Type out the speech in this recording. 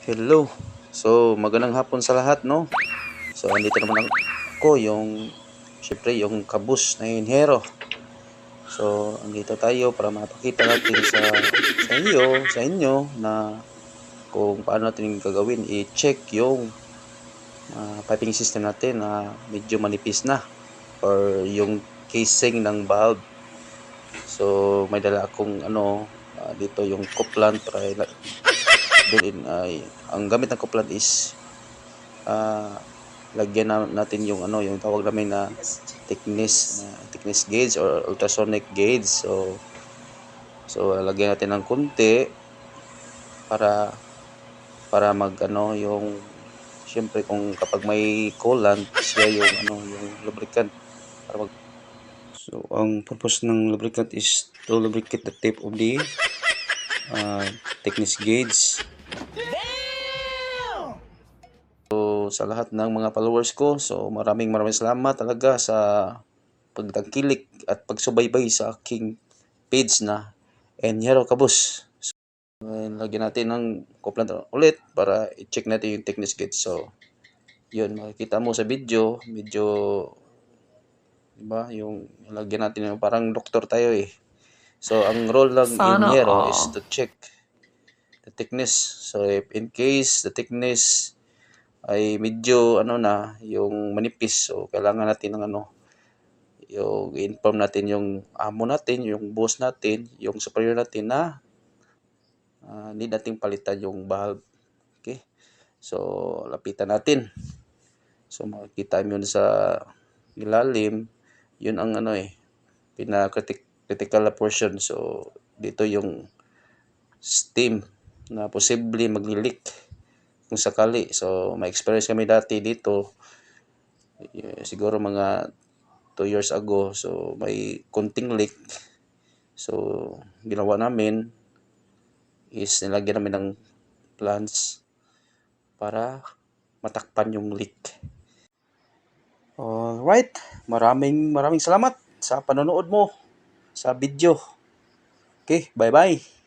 Hello. So, magandang hapon sa lahat, no? So, andito naman ako, syempre, yung kabus na inhero. So, andito tayo para mapakita natin sa inyo na kung paano natin gagawin, i-check yung piping system natin na medyo manipis na or yung casing ng valve. So, may dala akong dito yung couplant para bilhin ay ang gamit ng couplant is lagyan natin yung tawag namin na thickness gauge or ultrasonic gauge. So lagyan natin ng konti para mag yung syempre kung kapag may coolant siya yung lubricant para mag. So ang purpose ng lubricant is to lubricate the tip of the thickness gauge. Sa lahat ng mga followers ko, so maraming salamat talaga sa pagtangkilik at pagsubaybay sa aking page na Enhero Kabus. So, lagyan natin ng couplant ulit para i-check natin yung thickness gauge. So, yun, makikita mo sa video, diba, yung lagyan natin yung parang doktor tayo eh. So, ang role ng Sana Enhero is all. to check the thickness. So, if in case the thickness ay medyo yung manipis, so kailangan natin ng yung inform natin yung amo natin, yung boss natin, yung superior natin na need nating palitan yung valve. Okay? So, lapitan natin. So, makikita mo yun sa ilalim, yun ang pinaka-critical na portion. So, dito yung steam na posible magli-leak kung sakali. So, may experience kami dati dito, siguro mga 2 years ago. So, may konting leak. So, ginawa namin is nilagyan namin ng plants para matakpan yung leak. Alright, maraming salamat sa panonood mo sa video. Okay, bye-bye.